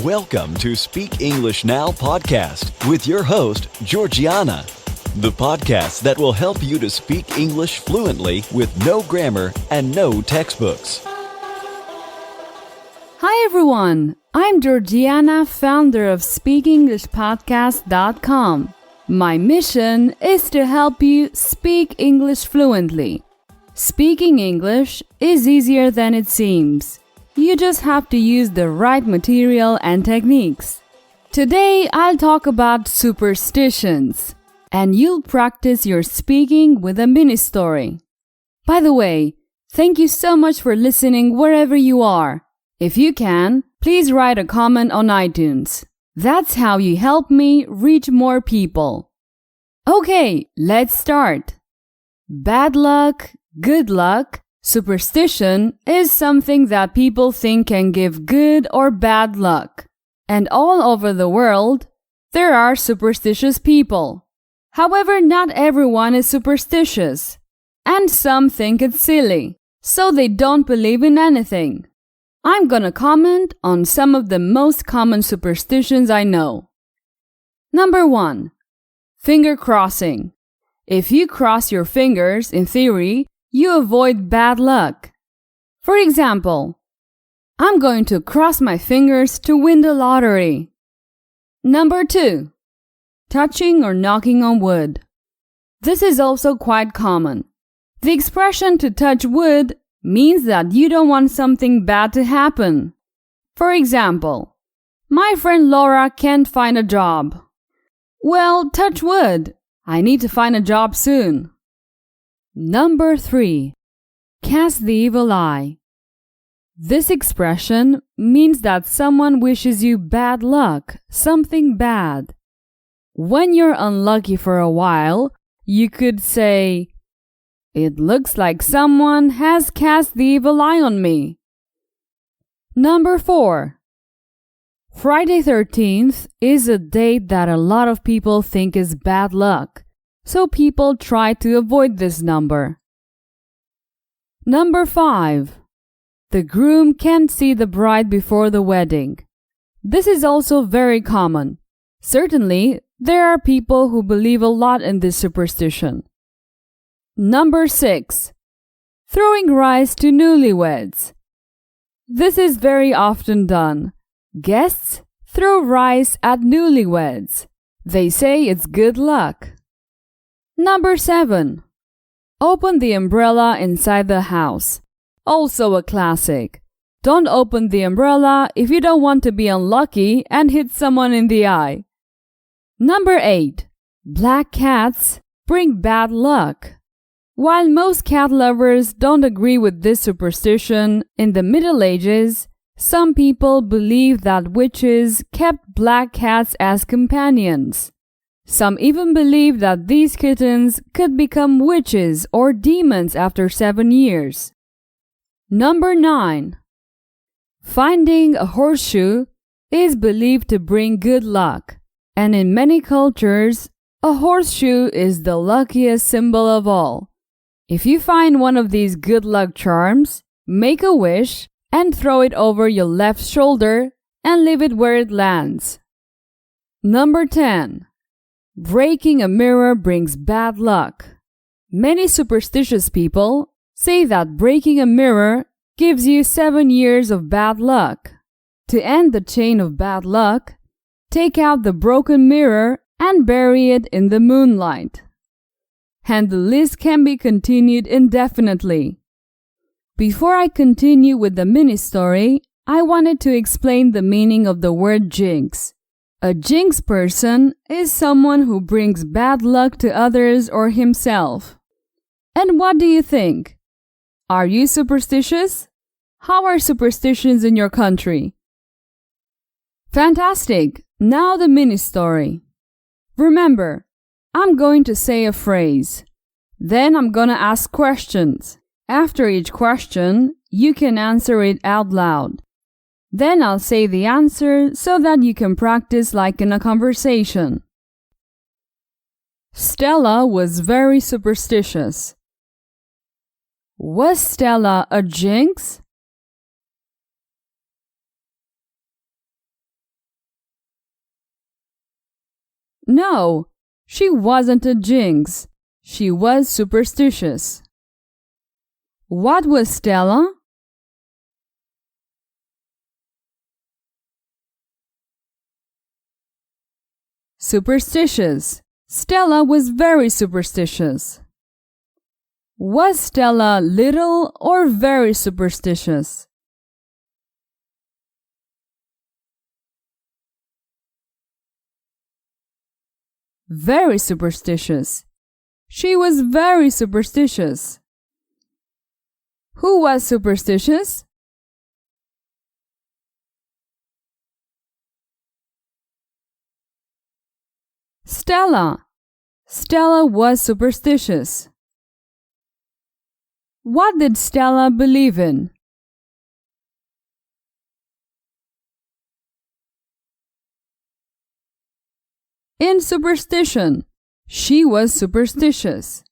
Welcome to Speak English Now podcast with your host, Georgiana, the podcast that will help you to speak English fluently with no grammar and no textbooks. Hi everyone, I'm Georgiana, founder of SpeakEnglishPodcast.com. My mission is to help you speak English fluently. Speaking English is easier than it seems. You just have to use the right material and techniques. Today, I'll talk about superstitions, and you'll practice your speaking with a mini story. By the way, thank you so much for listening wherever you are. If you can, please write a comment on iTunes. That's how you help me reach more people. Okay, let's start. Bad luck, good luck. Superstition is something that people think can give good or bad luck. And all over the world, there are superstitious people. However, not everyone is superstitious. And some think it's silly, so they don't believe in anything. I'm gonna comment on some of the most common superstitions I know. Number 1. Finger crossing. If you cross your fingers, in theory, you avoid bad luck. For example, I'm going to cross my fingers to win the lottery. Number 2. Touching or knocking on wood. This is also quite common. The expression to touch wood means that you don't want something bad to happen. For example, my friend Laura can't find a job. Well, touch wood. I need to find a job soon. Number 3. Cast the evil eye. This expression means that someone wishes you bad luck, something bad. When you're unlucky for a while, you could say, "It looks like someone has cast the evil eye on me." Number 4. Friday 13th is a date that a lot of people think is bad luck. So people try to avoid this number. Number 5. The groom can't see the bride before the wedding. This is also very common. Certainly, there are people who believe a lot in this superstition. Number 6. Throwing rice to newlyweds. This is very often done. Guests throw rice at newlyweds. They say it's good luck. Number 7. Open the umbrella inside the house. Also a classic. Don't open the umbrella if you don't want to be unlucky and hit someone in the eye. Number 8. Black cats bring bad luck. While most cat lovers don't agree with this superstition, in the Middle Ages, some people believed that witches kept black cats as companions. Some even believe that these kittens could become witches or demons after 7 years. Number 9. Finding a horseshoe is believed to bring good luck, and in many cultures, a horseshoe is the luckiest symbol of all. If you find one of these good luck charms, make a wish and throw it over your left shoulder and leave it where it lands. Number 10. Breaking a mirror brings bad luck. Many superstitious people say that breaking a mirror gives you 7 years of bad luck. To end the chain of bad luck, take out the broken mirror and bury it in the moonlight. And the list can be continued indefinitely. Before I continue with the mini story, I wanted to explain the meaning of the word jinx. A jinx person is someone who brings bad luck to others or himself. And what do you think? Are you superstitious? How are superstitions in your country? Fantastic! Now the mini story. Remember, I'm going to say a phrase. Then I'm gonna ask questions. After each question, you can answer it out loud. Then I'll say the answer so that you can practice like in a conversation. Stella was very superstitious. Was Stella a jinx? No, she wasn't a jinx. She was superstitious. What was Stella? Superstitious. Stella was very superstitious. Was Stella little or very superstitious? Very superstitious. She was very superstitious. Who was superstitious? Stella. Stella was superstitious. What did Stella believe in? In superstition. She was superstitious.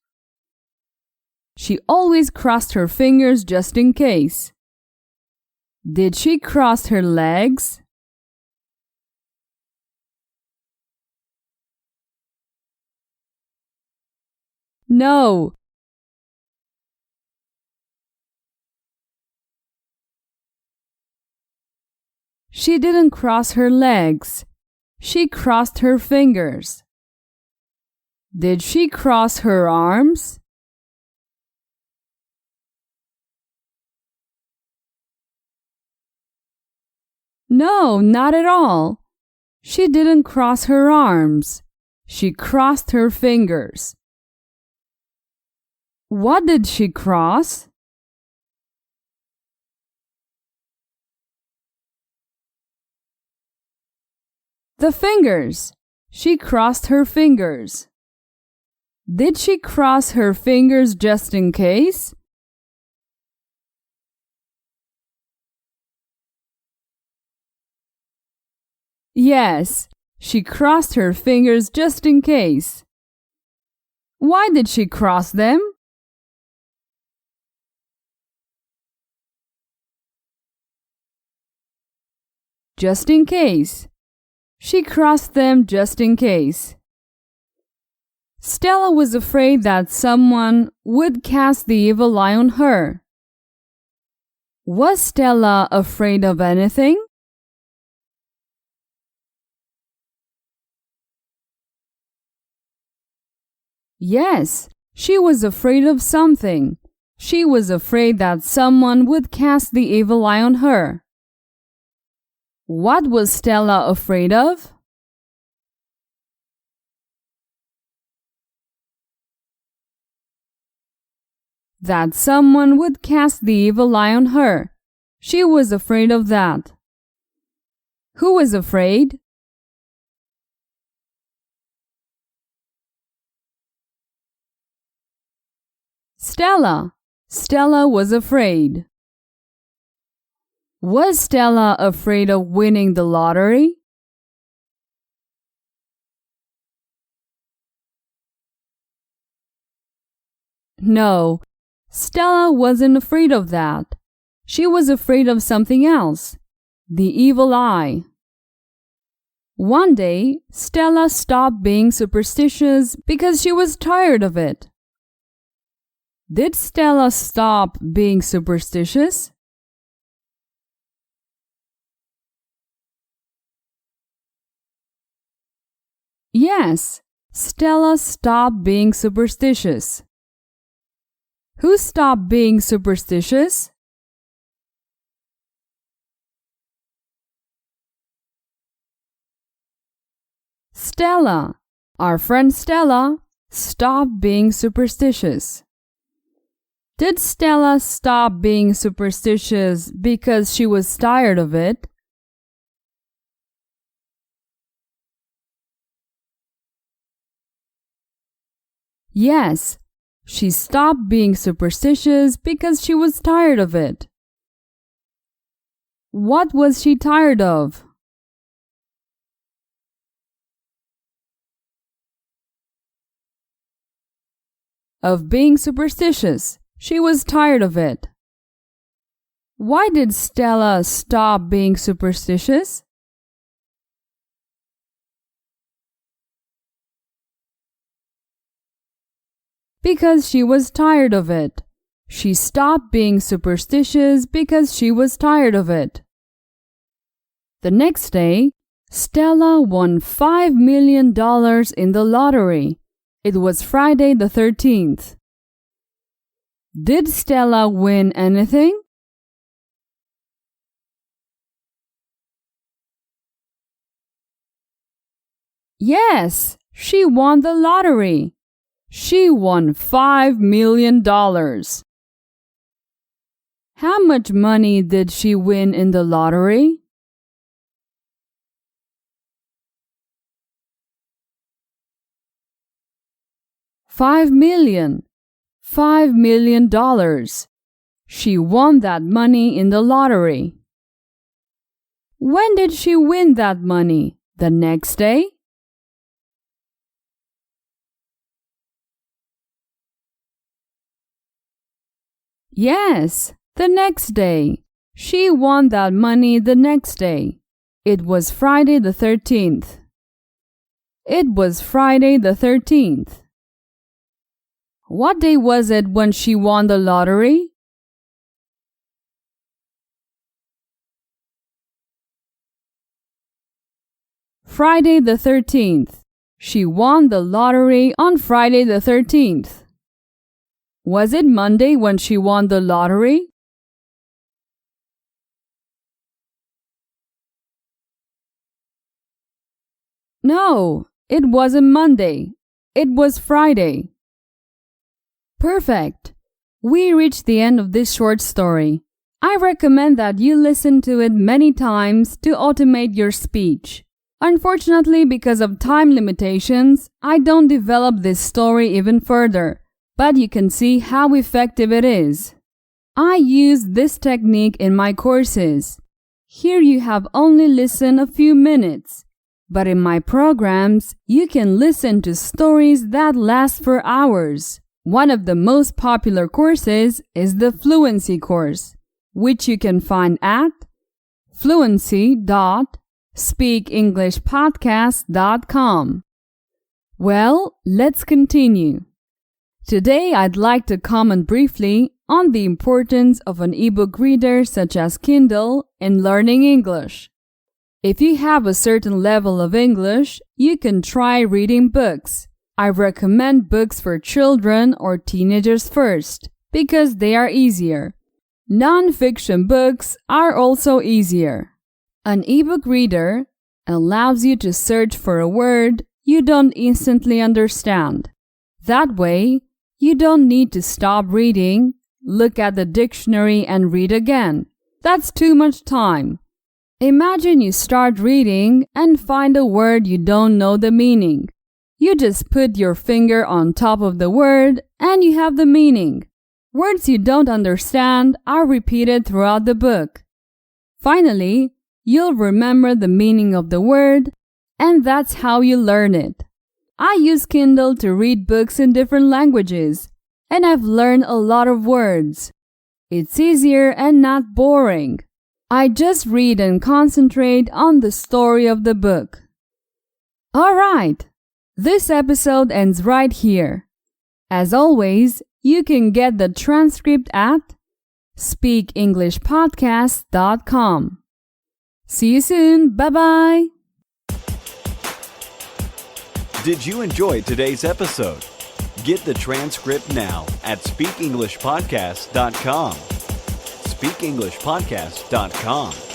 She always crossed her fingers just in case. Did she cross her legs? No. She didn't cross her legs. She crossed her fingers. Did she cross her arms? No, not at all. She didn't cross her arms. She crossed her fingers. What did she cross? The fingers. She crossed her fingers. Did she cross her fingers just in case? Yes, she crossed her fingers just in case. Why did she cross them? Just in case. She crossed them just in case. Stella was afraid that someone would cast the evil eye on her. Was Stella afraid of anything? Yes, she was afraid of something. She was afraid that someone would cast the evil eye on her. What was Stella afraid of? That someone would cast the evil eye on her. She was afraid of that. Who was afraid? Stella. Stella was afraid. Was Stella afraid of winning the lottery? No, Stella wasn't afraid of that. She was afraid of something else, the evil eye. One day, Stella stopped being superstitious because she was tired of it. Did Stella stop being superstitious? Yes, Stella stopped being superstitious. Who stopped being superstitious? Stella. Our friend Stella stopped being superstitious. Did Stella stop being superstitious because she was tired of it? Yes, she stopped being superstitious because she was tired of it. What was she tired of? Of being superstitious. She was tired of it. Why did Stella stop being superstitious? because she was tired of it. She stopped being superstitious because she was tired of it. The next day, Stella won $5 million in the lottery. It was Friday the 13th. Did Stella win anything? Yes, she won the lottery. She won $5 million. How much money did she win in the lottery? $5 million. $5 million. She won that money in the lottery. When did she win that money? The next day? Yes, the next day. She won that money the next day. It was Friday the 13th. It was Friday the 13th. What day was it when she won the lottery? Friday the 13th. She won the lottery on Friday the 13th. Was it Monday when she won the lottery? No, it wasn't Monday. It was Friday. Perfect. We reached the end of this short story. I recommend that you listen to it many times to automate your speech. Unfortunately, because of time limitations, I don't develop this story even further. But you can see how effective it is. I use this technique in my courses. Here you have only listened a few minutes. But in my programs, you can listen to stories that last for hours. One of the most popular courses is the Fluency course, which you can find at fluency.speakenglishpodcast.com. Well, let's continue. Today, I'd like to comment briefly on the importance of an ebook reader such as Kindle in learning English. If you have a certain level of English, you can try reading books. I recommend books for children or teenagers first because they are easier. Non-fiction books are also easier. An ebook reader allows you to search for a word you don't instantly understand. That way, you don't need to stop reading, look at the dictionary and read again. That's too much time. Imagine you start reading and find a word you don't know the meaning. You just put your finger on top of the word and you have the meaning. Words you don't understand are repeated throughout the book. Finally, you'll remember the meaning of the word, and that's how you learn it. I use Kindle to read books in different languages, and I've learned a lot of words. It's easier and not boring. I just read and concentrate on the story of the book. Alright, this episode ends right here. As always, you can get the transcript at speakenglishpodcast.com. See you soon. Bye-bye. Did you enjoy today's episode? Get the transcript now at speakenglishpodcast.com. speakenglishpodcast.com.